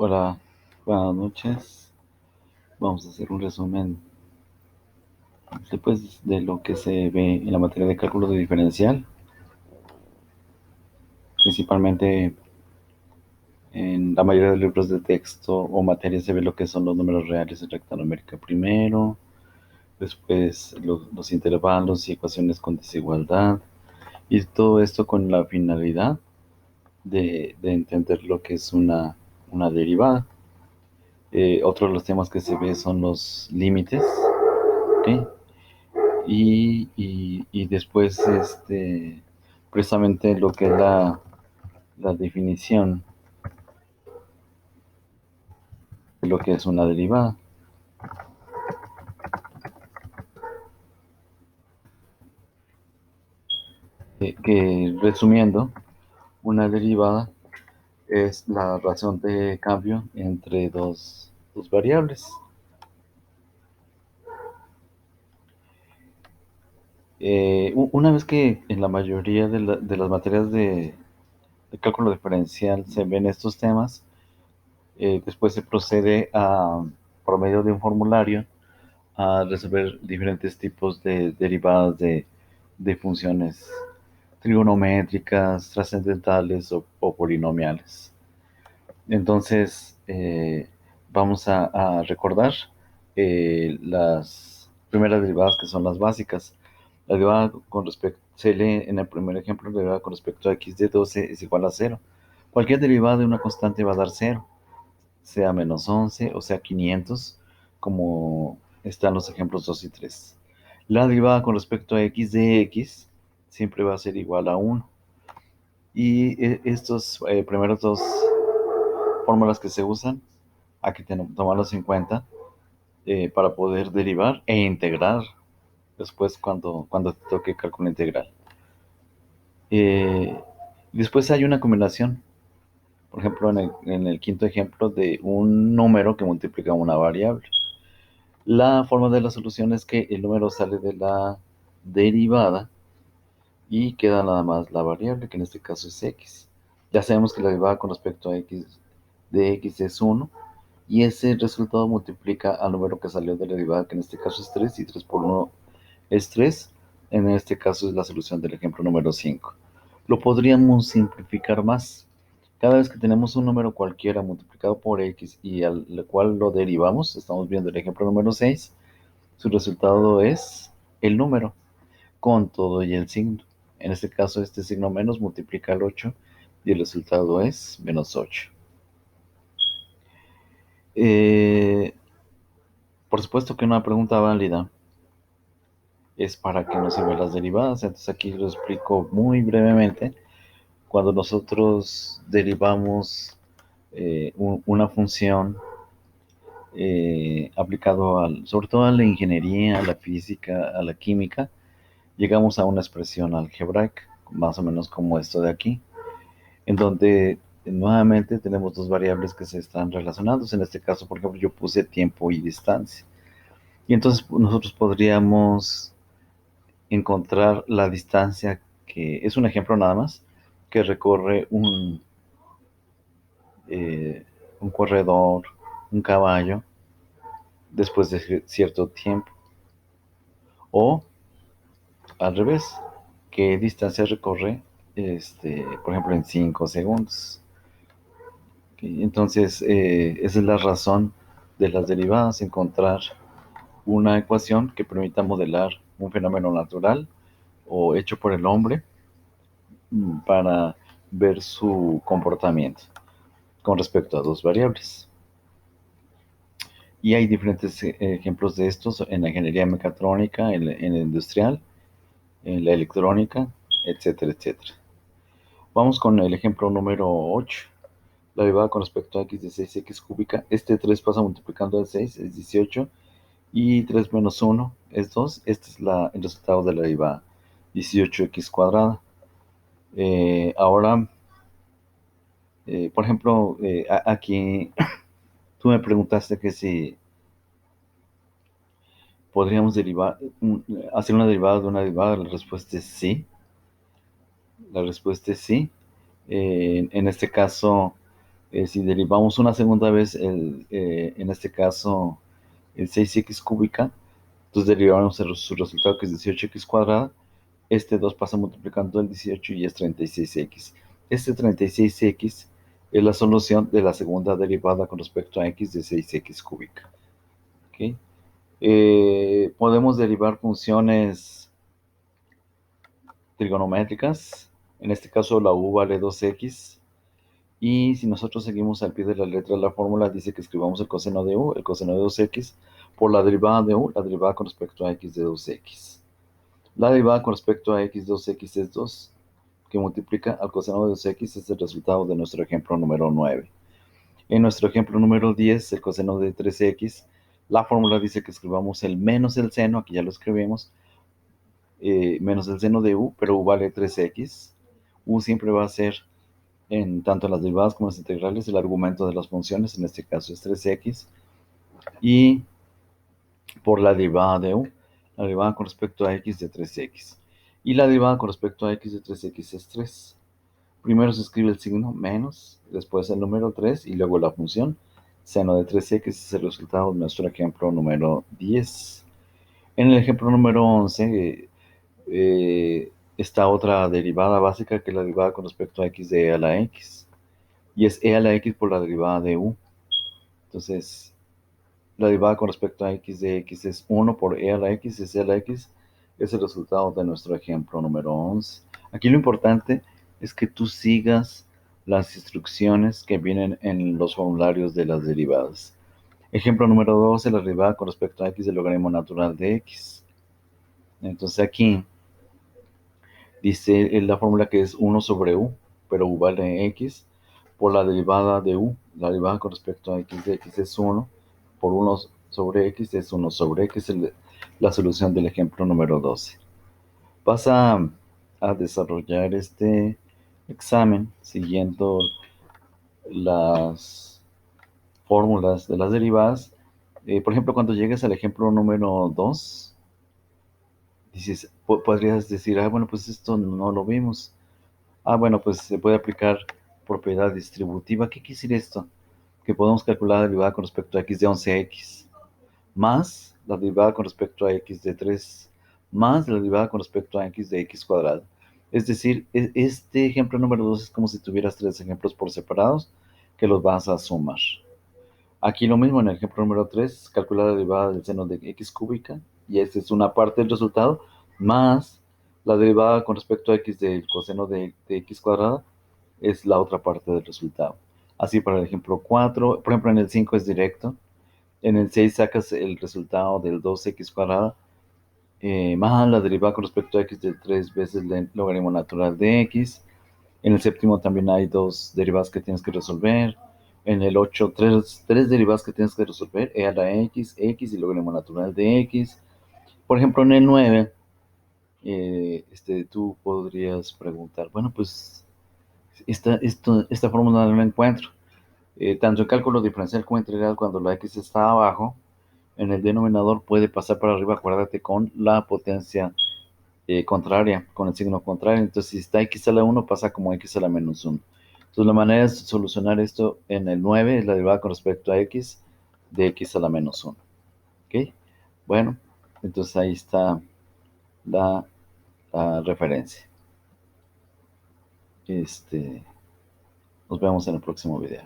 Hola, buenas noches. Vamos a hacer un resumen después de lo que se ve en la materia de cálculo de diferencial. Principalmente en la mayoría de libros de texto o materias se ve lo que son los números reales en recta numérica primero, después los intervalos y ecuaciones con desigualdad, y todo esto con la finalidad de entender lo que es una derivada. Otro de los temas que se ve son los límites, ¿ok? Y después, precisamente lo que es la definición de lo que es una derivada. Que resumiendo, una derivada es la razón de cambio entre dos variables. Una vez que en la mayoría de las materias de cálculo diferencial se ven estos temas, después se procede por medio de un formulario, a resolver diferentes tipos de derivadas de funciones trigonométricas, trascendentales o polinomiales. Entonces, vamos a recordar las primeras derivadas que son las básicas. La derivada con respecto, se lee en el primer ejemplo, la derivada con respecto a x de 12 es igual a cero. Cualquier derivada de una constante va a dar cero, sea menos 11 o sea 500, como están los ejemplos 2 y 3. La derivada con respecto a x de x siempre va a ser igual a uno. Y estos primeros dos fórmulas que se usan, aquí tenemos que tomarlos en cuenta para poder derivar e integrar después cuando te toque cálculo integral. Eh, Después hay una combinación, por ejemplo, en el quinto ejemplo, de un número que multiplica una variable. La forma de la solución es que el número sale de la derivada y queda nada más la variable, que en este caso es x. Ya sabemos que la derivada con respecto a x de x es uno, y ese resultado multiplica al número que salió de la derivada, que en este caso es 3, y 3 por uno es 3. En este caso es la solución del ejemplo número 5. Lo podríamos simplificar más. Cada vez que tenemos un número cualquiera multiplicado por x y al cual lo derivamos, estamos viendo el ejemplo número 6, su resultado es el número con todo y el signo. En este caso, este signo menos multiplica el 8 y el resultado es menos 8. Eh, por supuesto que una pregunta válida es para qué nos sirven las derivadas. Entonces aquí lo explico muy brevemente. Cuando nosotros derivamos una función aplicado sobre todo a la ingeniería, a la física, a la química, llegamos a una expresión algebraica, más o menos como esto de aquí, en donde nuevamente tenemos dos variables que se están relacionados. En este caso, por ejemplo, yo puse tiempo y distancia. Y entonces nosotros podríamos encontrar la distancia, que es un ejemplo nada más, que recorre eh, un corredor, un caballo, después de cierto tiempo. O al revés, qué distancia recorre, por ejemplo, en 5 segundos. Entonces, esa es la razón de las derivadas, encontrar una ecuación que permita modelar un fenómeno natural o hecho por el hombre, para ver su comportamiento con respecto a dos variables. Y hay diferentes ejemplos de estos en la ingeniería mecatrónica, en la industrial, en la electrónica, etcétera, etcétera. Vamos con el ejemplo número 8. La derivada con respecto a x de 6x cúbica. Este 3 pasa multiplicando el 6, es 18. Y 3 menos 1 es 2. Este es el resultado de la derivada, 18x cuadrada. Ahora, por ejemplo, aquí tú me preguntaste que si podríamos hacer una derivada de una derivada. La respuesta es sí. La respuesta es sí. En este caso, Si derivamos una segunda vez, en este caso, el 6x cúbica, entonces derivamos su resultado que es 18x cuadrada. Este 2 pasa multiplicando el 18 y es 36x. Este 36x es la solución de la segunda derivada con respecto a x de 6x cúbica. ¿Okay? Podemos derivar funciones trigonométricas. En este caso la u vale 2x. Y si nosotros seguimos al pie de la letra, la fórmula dice que escribamos el coseno de u, el coseno de 2x, por la derivada de u, la derivada con respecto a x de 2x. La derivada con respecto a x de 2x es 2, que multiplica al coseno de 2x, es el resultado de nuestro ejemplo número 9. En nuestro ejemplo número 10, el coseno de 3x, la fórmula dice que escribamos el menos el seno, aquí ya lo escribimos, menos el seno de u, pero u vale 3x. U siempre va a ser, tanto en las derivadas como en las integrales, el argumento de las funciones, en este caso es 3x. Y por la derivada de u, la derivada con respecto a x de 3x. Y la derivada con respecto a x de 3x es 3. Primero se escribe el signo menos, después el número 3 y luego la función. Seno de 3x es el resultado de nuestro ejemplo número 10. En el ejemplo número 11 está otra derivada básica que es la derivada con respecto a x de e a la x. Y es e a la x por la derivada de u. Entonces, la derivada con respecto a x de x es 1 por e a la x, es e a la x, es el resultado de nuestro ejemplo número 11. Aquí lo importante es que tú sigas las instrucciones que vienen en los formularios de las derivadas. Ejemplo número 12, la derivada con respecto a x del logaritmo natural de x. Entonces aquí dice la fórmula que es 1 sobre u, pero u vale x, por la derivada de u. La derivada con respecto a x de x es 1, por 1 sobre x es 1 sobre x, la solución del ejemplo número 12. Vas a desarrollar este examen siguiendo las fórmulas de las derivadas. Por ejemplo, cuando llegues al ejemplo número 2, dices, podrías decir, bueno, pues esto no lo vimos. Bueno, pues se puede aplicar propiedad distributiva. ¿Qué quiere decir esto? Que podemos calcular la derivada con respecto a x de 11x, más la derivada con respecto a x de 3, más la derivada con respecto a x de x cuadrado. Es decir, este ejemplo número 2 es como si tuvieras tres ejemplos por separados que los vas a sumar. Aquí lo mismo en el ejemplo número 3, calcular la derivada del seno de x cúbica, y esta es una parte del resultado, más la derivada con respecto a x del coseno de x cuadrada, es la otra parte del resultado. Así para el ejemplo 4, por ejemplo en el 5 es directo, en el 6 sacas el resultado del 2x cuadrada, más la derivada con respecto a x de 3 veces el logaritmo natural de x. En el séptimo también hay dos derivadas que tienes que resolver. En el 8, tres derivadas que tienes que resolver, e a la x, x y logaritmo natural de x. Por ejemplo, en el 9, tú podrías preguntar, bueno, pues esta fórmula no la encuentro. Tanto en cálculo diferencial como integral, cuando la x está abajo, en el denominador puede pasar para arriba, acuérdate, con la potencia contraria, con el signo contrario. Entonces, si está x a la 1, pasa como x a la menos 1. Entonces, la manera de solucionar esto en el 9 es la derivada con respecto a x de x a la menos 1. ¿Ok? Bueno, entonces ahí está la, la referencia. Nos vemos en el próximo video.